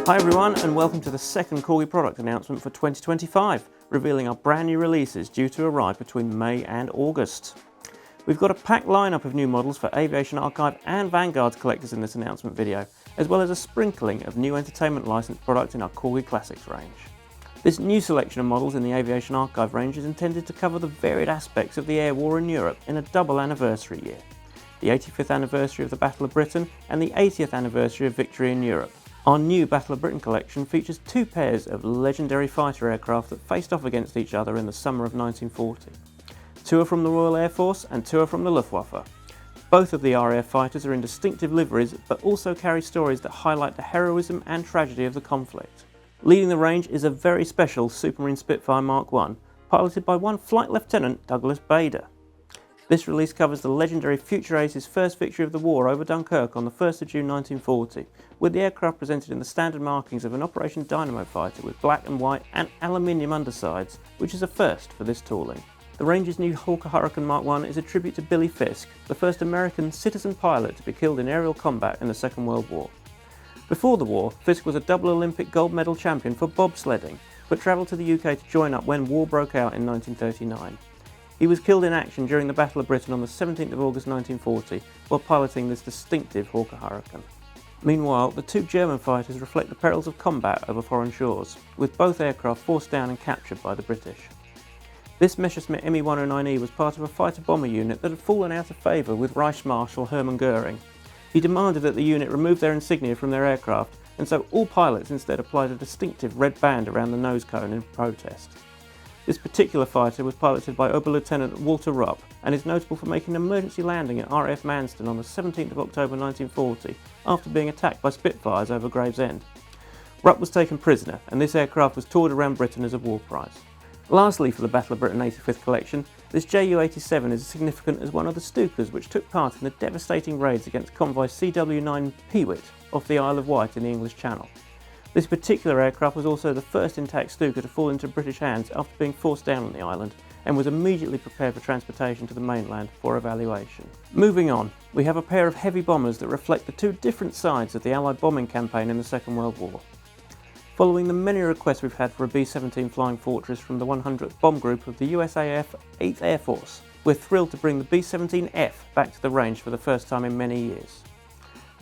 Hi everyone, and welcome to the second Corgi product announcement for 2025, revealing our brand new releases due to arrive between May and August. We've got a packed lineup of new models for Aviation Archive and Vanguards collectors in this announcement video, as well as a sprinkling of new entertainment licensed products in our Corgi Classics range. This new selection of models in the Aviation Archive range is intended to cover the varied aspects of the air war in Europe in a double anniversary year, the 85th anniversary of the Battle of Britain and the 80th anniversary of victory in Europe. Our new Battle of Britain collection features two pairs of legendary fighter aircraft that faced off against each other in the summer of 1940. Two are from the Royal Air Force and two are from the Luftwaffe. Both of the RAF fighters are in distinctive liveries, but also carry stories that highlight the heroism and tragedy of the conflict. Leading the range is a very special Supermarine Spitfire Mark I, piloted by one Flight Lieutenant Douglas Bader. This release covers the legendary Future Ace's first victory of the war over Dunkirk on the 1st of June 1940, with the aircraft presented in the standard markings of an Operation Dynamo fighter with black and white and aluminium undersides, which is a first for this tooling. The range's new Hawker Hurricane Mark I is a tribute to Billy Fisk, the first American citizen pilot to be killed in aerial combat in the Second World War. Before the war, Fisk was a double Olympic gold medal champion for bobsledding, but travelled to the UK to join up when war broke out in 1939. He was killed in action during the Battle of Britain on the 17th of August 1940 while piloting this distinctive Hawker Hurricane. Meanwhile, the two German fighters reflect the perils of combat over foreign shores, with both aircraft forced down and captured by the British. This Messerschmitt Me-109E was part of a fighter-bomber unit that had fallen out of favour with Reichsmarschall Hermann Göring. He demanded that the unit remove their insignia from their aircraft, and so all pilots instead applied a distinctive red band around the nose cone in protest. This particular fighter was piloted by Oberlieutenant Walter Rupp and is notable for making an emergency landing at RAF Manston on the 17th of October 1940 after being attacked by Spitfires over Gravesend. Rupp was taken prisoner and this aircraft was toured around Britain as a war prize. Lastly, for the Battle of Britain 85th collection, this Ju-87 is as significant as one of the Stukas which took part in the devastating raids against convoy CW9 Peewit off the Isle of Wight in the English Channel. This particular aircraft was also the first intact Stuka to fall into British hands after being forced down on the island, and was immediately prepared for transportation to the mainland for evaluation. Moving on, we have a pair of heavy bombers that reflect the two different sides of the Allied bombing campaign in the Second World War. Following the many requests we've had for a B-17 Flying Fortress from the 100th Bomb Group of the USAF 8th Air Force, we're thrilled to bring the B-17F back to the range for the first time in many years.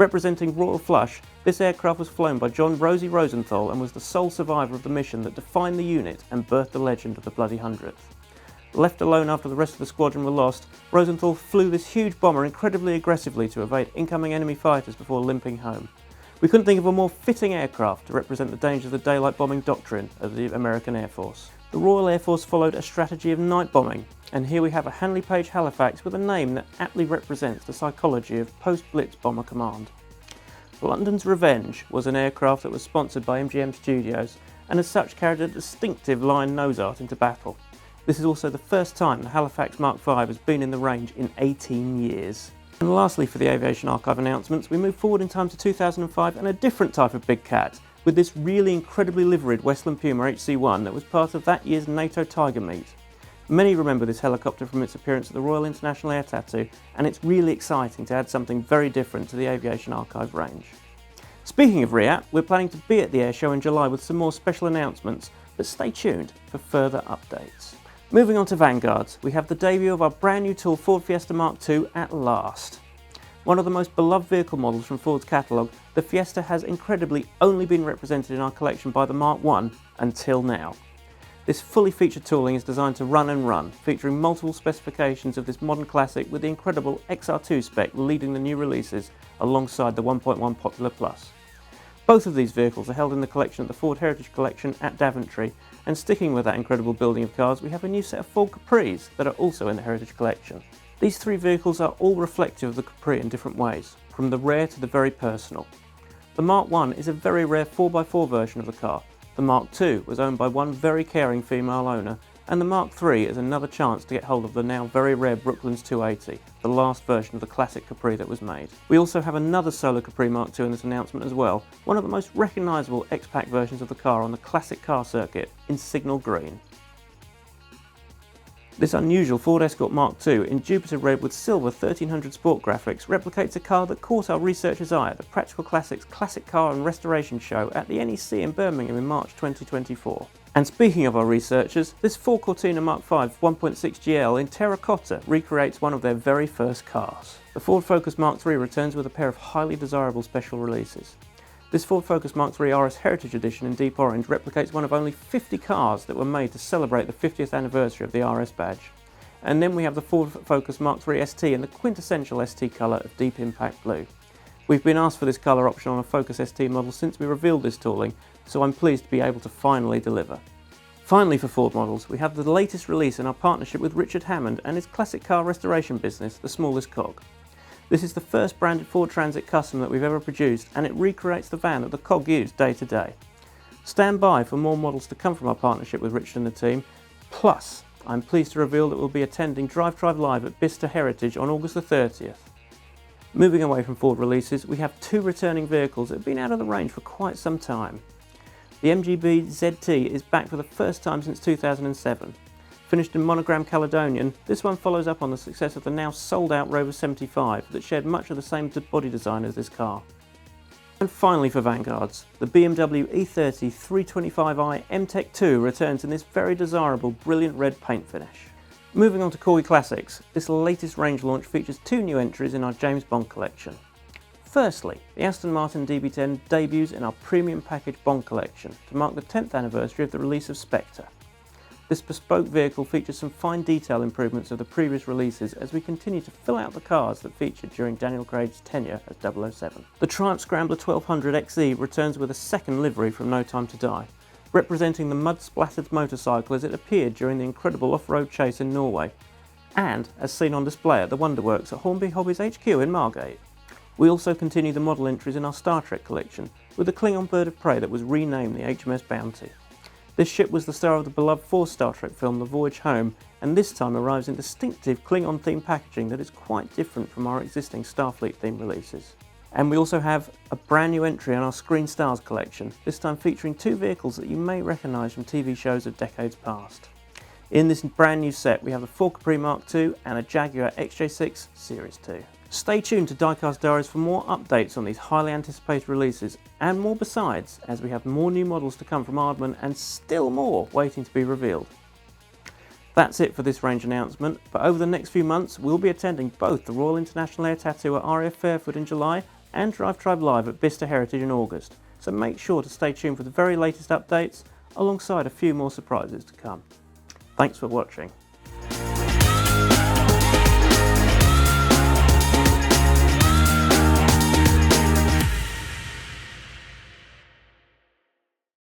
Representing Royal Flush, this aircraft was flown by John Rosie Rosenthal and was the sole survivor of the mission that defined the unit and birthed the legend of the Bloody 100th. Left alone after the rest of the squadron were lost, Rosenthal flew this huge bomber incredibly aggressively to evade incoming enemy fighters before limping home. We couldn't think of a more fitting aircraft to represent the danger of the daylight bombing doctrine of the American Air Force. The Royal Air Force followed a strategy of night bombing, and here we have a Handley Page Halifax with a name that aptly represents the psychology of post-Blitz bomber command. London's Revenge was an aircraft that was sponsored by MGM Studios and as such carried a distinctive line nose art into battle. This is also the first time the Halifax Mark V has been in the range in 18 years. And lastly, for the Aviation Archive announcements, we move forward in time to 2005 and a different type of big cat, with this really incredibly liveried Westland Puma HC-1 that was part of that year's NATO Tiger meet. Many remember this helicopter from its appearance at the Royal International Air Tattoo, and it's really exciting to add something very different to the Aviation Archive range. Speaking of RIAT, we're planning to be at the air show in July with some more special announcements, but stay tuned for further updates. Moving on to Vanguards, we have the debut of our brand new tool Ford Fiesta Mark II at last. One of the most beloved vehicle models from Ford's catalogue, the Fiesta has incredibly only been represented in our collection by the Mark I until now. This fully featured tooling is designed to run and run, featuring multiple specifications of this modern classic with the incredible XR2 spec leading the new releases alongside the 1.1 Popular Plus. Both of these vehicles are held in the collection at the Ford Heritage Collection at Daventry, and sticking with that incredible building of cars, we have a new set of Ford Capris that are also in the Heritage Collection. These three vehicles are all reflective of the Capri in different ways, from the rare to the very personal. The Mark I is a very rare 4x4 version of the car. The Mark II was owned by one very caring female owner, and the Mark III is another chance to get hold of the now very rare Brooklands 280, the last version of the classic Capri that was made. We also have another solo Capri Mark II in this announcement as well, one of the most recognisable X-Pac versions of the car on the classic car circuit in signal green. This unusual Ford Escort Mark II in Jupiter Red with silver 1300 Sport graphics replicates a car that caught our researchers' eye at the Practical Classics Classic Car and Restoration Show at the NEC in Birmingham in March 2024. And speaking of our researchers, this Ford Cortina Mark V 1.6 GL in terracotta recreates one of their very first cars. The Ford Focus Mark III returns with a pair of highly desirable special releases. This Ford Focus Mark III RS Heritage Edition in deep orange replicates one of only 50 cars that were made to celebrate the 50th anniversary of the RS badge. And then we have the Ford Focus Mark III ST in the quintessential ST colour of deep impact blue. We've been asked for this colour option on a Focus ST model since we revealed this tooling, so I'm pleased to be able to finally deliver. Finally, for Ford models, we have the latest release in our partnership with Richard Hammond and his classic car restoration business, The Smallest Cog. This is the first branded Ford Transit Custom that we've ever produced, and it recreates the van that the Cog used day to day. Stand by for more models to come from our partnership with Richard and the team. Plus, I'm pleased to reveal that we'll be attending Drive Live at Bicester Heritage on August the 30th. Moving away from Ford releases, we have two returning vehicles that have been out of the range for quite some time. The MGB ZT is back for the first time since 2007. Finished in monogram Caledonian, this one follows up on the success of the now sold-out Rover 75 that shared much of the same body design as this car. And finally for Vanguards, the BMW E30 325i M-Tech 2 returns in this very desirable brilliant red paint finish. Moving on to Corgi Classics, this latest range launch features two new entries in our James Bond collection. Firstly, the Aston Martin DB10 debuts in our premium package Bond collection to mark the 10th anniversary of the release of Spectre. This bespoke vehicle features some fine detail improvements of the previous releases as we continue to fill out the cars that featured during Daniel Craig's tenure as 007. The Triumph Scrambler 1200 XE returns with a second livery from No Time to Die, representing the mud-splattered motorcycle as it appeared during the incredible off-road chase in Norway, and as seen on display at the Wonderworks at Hornby Hobbies HQ in Margate. We also continue the model entries in our Star Trek collection, with the Klingon bird of prey that was renamed the HMS Bounty. This ship was the star of the beloved fourth Star Trek film The Voyage Home, and this time arrives in distinctive Klingon-themed packaging that is quite different from our existing Starfleet-themed releases. And we also have a brand new entry in our Screen Stars collection, this time featuring two vehicles that you may recognise from TV shows of decades past. In this brand new set we have the Ford Capri Mark II and a Jaguar XJ6 Series 2. Stay tuned to Diecast Diaries for more updates on these highly anticipated releases, and more besides, as we have more new models to come from Aardman and still more waiting to be revealed. That's it for this range announcement, but over the next few months we'll be attending both the Royal International Air Tattoo at RAF Fairford in July and Drive Live at Bicester Heritage in August, so make sure to stay tuned for the very latest updates alongside a few more surprises to come. Thanks for watching.